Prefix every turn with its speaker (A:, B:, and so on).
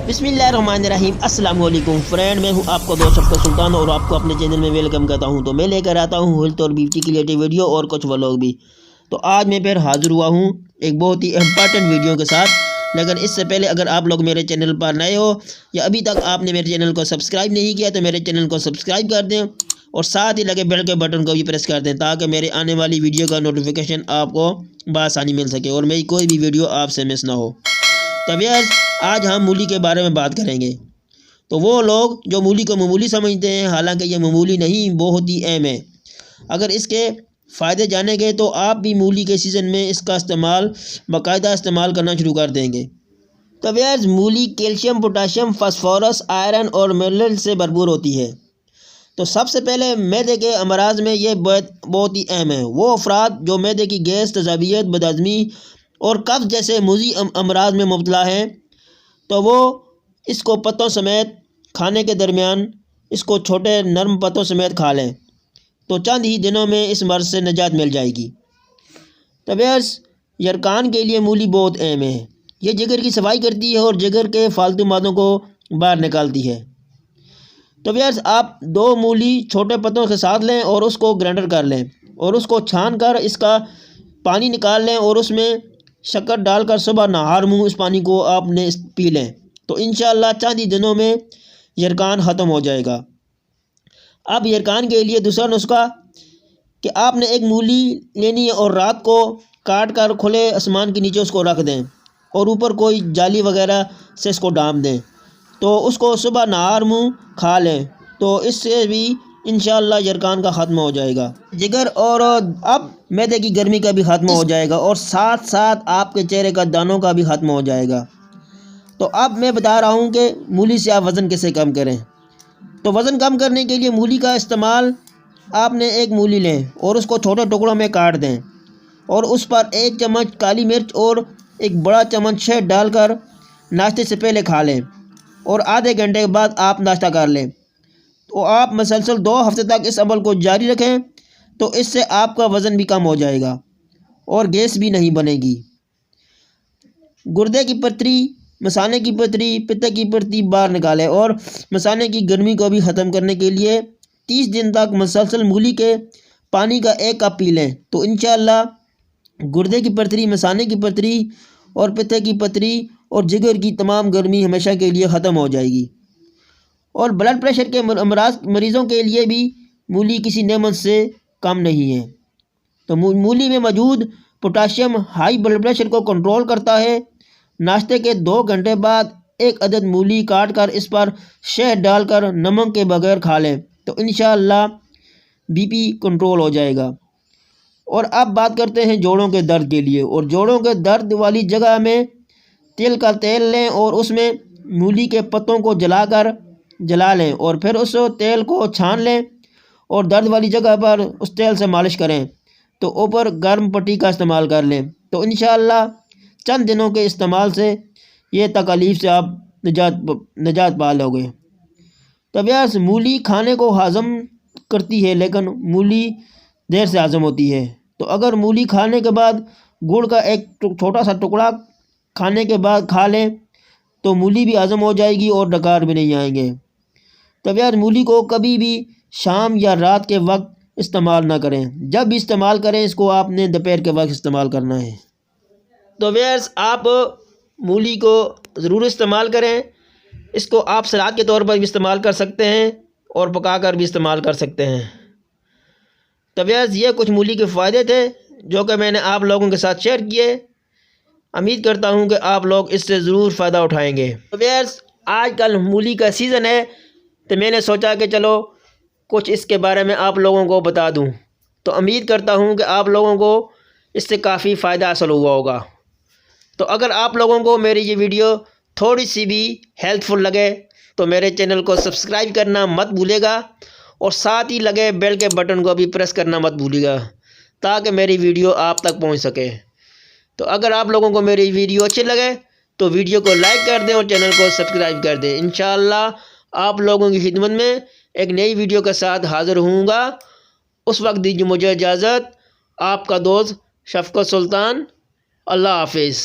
A: बिस्मिल्लाहिर्रहमानिर्रहीम। अस्सलाम वालेकुम फ्रेंड, मैं हूं आपका दोस्त शफकत सुल्तान और आपको अपने चैनल में वेलकम करता हूं। तो मैं लेकर आता हूं हेल्थ और ब्यूटी की रिलेटेड वीडियो और कुछ व्लॉग भी। तो आज मैं फिर हाजिर हुआ हूं एक बहुत ही इम्पॉर्टेंट वीडियो के साथ। लेकिन इससे पहले अगर आप लोग मेरे चैनल पर नए हो या अभी तक आपने मेरे चैनल को सब्सक्राइब नहीं किया तो मेरे चैनल को सब्सक्राइब कर दें और साथ ही लगे बेल के बटन को भी प्रेस कर दें ताकि मेरे आने वाली वीडियो का नोटिफिकेशन आपको बआसानी मिल सके और मेरी कोई भी वीडियो आपसे मिस ना हो। तभी आज हम मूली के बारे में बात करेंगे। तो वो लोग जो मूली को मामूली समझते हैं, हालांकि ये मामूली नहीं, बहुत ही अहम है। अगर इसके फ़ायदे जानेंगे तो आप भी मूली के सीज़न में इसका बाकायदा इस्तेमाल करना शुरू कर देंगे। तो व्यूअर्स, मूली कैल्शियम, पोटाशियम, फास्फोरस, आयरन और मिनरल से भरपूर होती है। तो सबसे पहले मैदे के अमराज में ये बहुत ही अहम है। वो अफराद जो मैदे की गैस, तजाबियत, बदहज़मी और कब्ज़ जैसे मुज़ी अमराज में मुब्तला हैं तो वो इसको पत्तों समेत खाने के दरमियान इसको छोटे नरम पत्तों समेत खा लें तो चंद ही दिनों में इस मर्ज़ से निजात मिल जाएगी। तो व्यूअर्स, यरकान के लिए मूली बहुत अहम है। ये जिगर की सफाई करती है और जिगर के फालतू मादों को बाहर निकालती है। तो व्यूअर्स, आप 2 मूली छोटे पत्तों के साथ लें और उसको ग्राइंडर कर लें और उसको छान कर इसका पानी निकाल लें और उसमें शक्कर डालकर सुबह नहार मुँह इस पानी को आपने पी लें तो इंशाअल्लाह चंद ही दिनों में यरकान ख़त्म हो जाएगा। अब यरकान के लिए दूसरा नुस्खा कि आपने एक मूली लेनी है और रात को काट कर खुले आसमान के नीचे उसको रख दें और ऊपर कोई जाली वगैरह से इसको ढाँप दें तो उसको सुबह नहार मुँह खा लें तो इससे भी इंशाअल्लाह यरकान का ख़त्म हो जाएगा। जिगर और अब मैदे की गर्मी का भी ख़त्म हो जाएगा और साथ साथ आपके चेहरे का दानों का भी ख़त्म हो जाएगा। तो अब मैं बता रहा हूँ कि मूली से आप वज़न कैसे कम करें। तो वज़न कम करने के लिए मूली का इस्तेमाल, आपने एक मूली लें और उसको छोटे टुकड़ों में काट दें और उस पर 1 चम्मच काली मिर्च और 1 बड़ा चम्मच शहद डालकर नाश्ते से पहले खा लें और आधे घंटे के बाद आप नाश्ता कर लें। तो आप मसलसल 2 हफ्ते तक इस अमल को जारी रखें तो इससे आपका वज़न भी कम हो जाएगा और गैस भी नहीं बनेगी। गुर्दे की पथरी, मसाने की पथरी, पित्त की पथरी बाहर निकालें और मसाने की गर्मी को भी ख़त्म करने के लिए 30 दिन तक मसलसल मूली के पानी का 1 कप पी लें तो इंशाअल्लाह गुर्दे की पथरी, मसाने की पथरी और पित्त की पथरी और जिगर की तमाम गर्मी हमेशा के लिए ख़त्म हो जाएगी। और ब्लड प्रेशर के मरीज़ों के लिए भी मूली किसी नेमत से कम नहीं है। तो मूली में मौजूद पोटाशियम हाई ब्लड प्रेशर को कंट्रोल करता है। नाश्ते के 2 घंटे बाद 1 अदद मूली काट कर इस पर शहद डालकर नमक के बगैर खा लें तो इंशाअल्लाह बीपी कंट्रोल हो जाएगा। और अब बात करते हैं जोड़ों के दर्द के लिए। और जोड़ों के दर्द वाली जगह में तिल का तेल लें और उसमें मूली के पत्तों को जला लें और फिर उस तेल को छान लें और दर्द वाली जगह पर उस तेल से मालिश करें तो ऊपर गर्म पट्टी का इस्तेमाल कर लें तो इंशाअल्लाह चंद दिनों के इस्तेमाल से ये तकलीफ़ से आप निजात पा लोगे। तो व्यास, मूली खाने को हज़म करती है लेकिन मूली देर से हज़म होती है। तो अगर मूली खाने के बाद गुड़ का एक छोटा सा टुकड़ा खाने के बाद खा लें तो मूली भी हज़म हो जाएगी और डकार भी नहीं आएंगे। तब यार, मूली को कभी भी शाम या रात के वक्त इस्तेमाल ना करें। जब भी इस्तेमाल करें इसको आपने दोपहर के वक्त इस्तेमाल करना है। तो व्यूअर्स, आप मूली को ज़रूर इस्तेमाल करें। इसको आप सलाद के तौर पर भी इस्तेमाल कर सकते हैं और पका कर भी इस्तेमाल कर सकते हैं। तो व्यूअर्स, ये कुछ मूली के फ़ायदे थे जो कि मैंने आप लोगों के साथ शेयर किए। उम्मीद करता हूँ कि आप लोग इससे ज़रूर फ़ायदा उठाएंगे। तो व्यूअर्स, आजकल मूली का सीज़न है तो मैंने सोचा कि चलो कुछ इसके बारे में आप लोगों को बता दूं। तो उम्मीद करता हूं कि आप लोगों को इससे काफ़ी फ़ायदा हासिल हुआ होगा। तो अगर आप लोगों को मेरी ये वीडियो थोड़ी सी भी हेल्पफुल लगे तो मेरे चैनल को सब्सक्राइब करना मत भूलिएगा और साथ ही लगे बेल के बटन को भी प्रेस करना मत भूलिएगा ताकि मेरी वीडियो आप तक पहुँच सके। तो अगर आप लोगों को मेरी वीडियो अच्छी लगे तो वीडियो को लाइक कर दें और चैनल को सब्सक्राइब कर दें। इंशाअल्लाह आप लोगों की खिदमत में एक नई वीडियो के साथ हाज़िर होऊंगा। उस वक्त दीजिए मुझे इजाज़त। आपका दोस्त शफकत सुल्तान। अल्लाह हाफिज़।